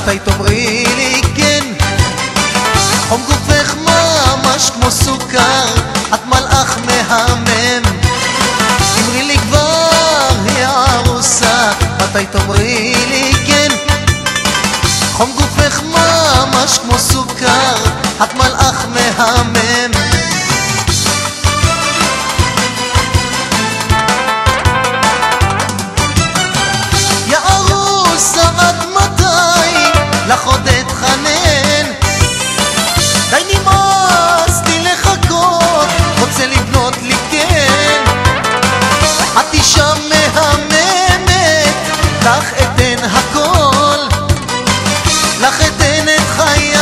מתי תאמרי לי כן? חום גופך ממש כמו סוכר, את מלאך מהמם. אמרי לי כבר היא ערוסה, מתי תאמרי לי כן? חום גופך ממש כמו סוכר, את מלאך מהמם. יא ערוסה עד מתי לך עוד אתחנן? די נמאס לי לחכות, רוצה לבנות לי כן. את אישה מהממת, לך אתן הכל, לך אתן את חיי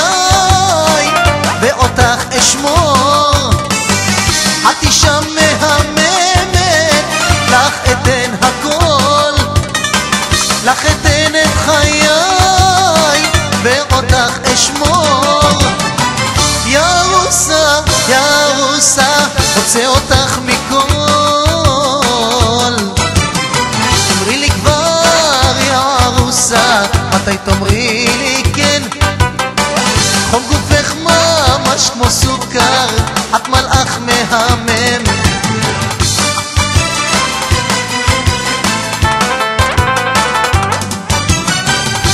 ואותך אשמור. את אישה מהממת, לך אתן הכל, לך אתן את חיי ואותך אשמור. יא ערוסה, יא ערוסה, רוצה אותך מכל. אמרי לי כבר יא ערוסה, מתי תאמרי לי כן? חום גופך ממש כמו סוכר, את מלאך מהמם.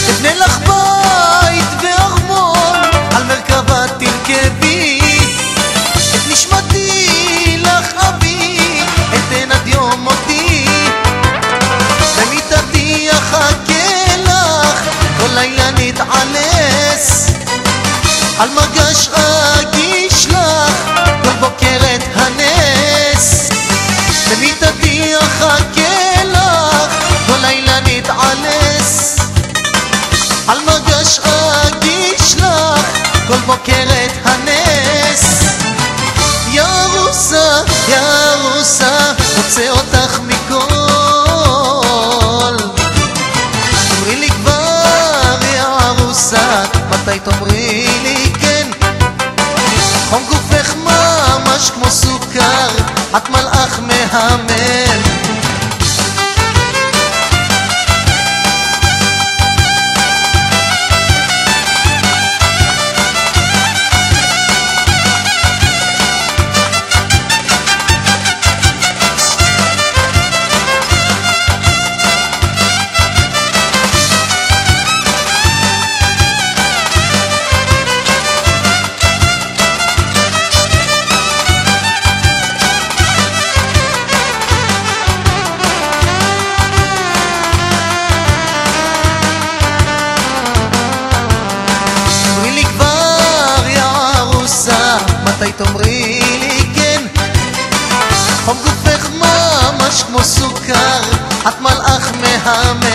תבנה לך בית וארמון, על מרכבה תרכבי, את נשמתי לך אבי, אתן עד יום מותי. במיטתי אחכה לך, כל לילה נתעלס, על מגש אגיש לך, כל בוקר את הנס. במיטתי אחכה לך, כל לילה נתעלס, על מגש אגיש לך, כל בוקר את הנס. יא ערוסה, יא ערוסה, רוצה אותך מכל. אמרי לי כבר יא ערוסה, מתי תאמרי לי כן? חום גופך ממש כמו סוכר, את מלאך מהמם. מתי תאמרי לי כן? חום גופך ממש כמו סוכר, את מלאך מהמם.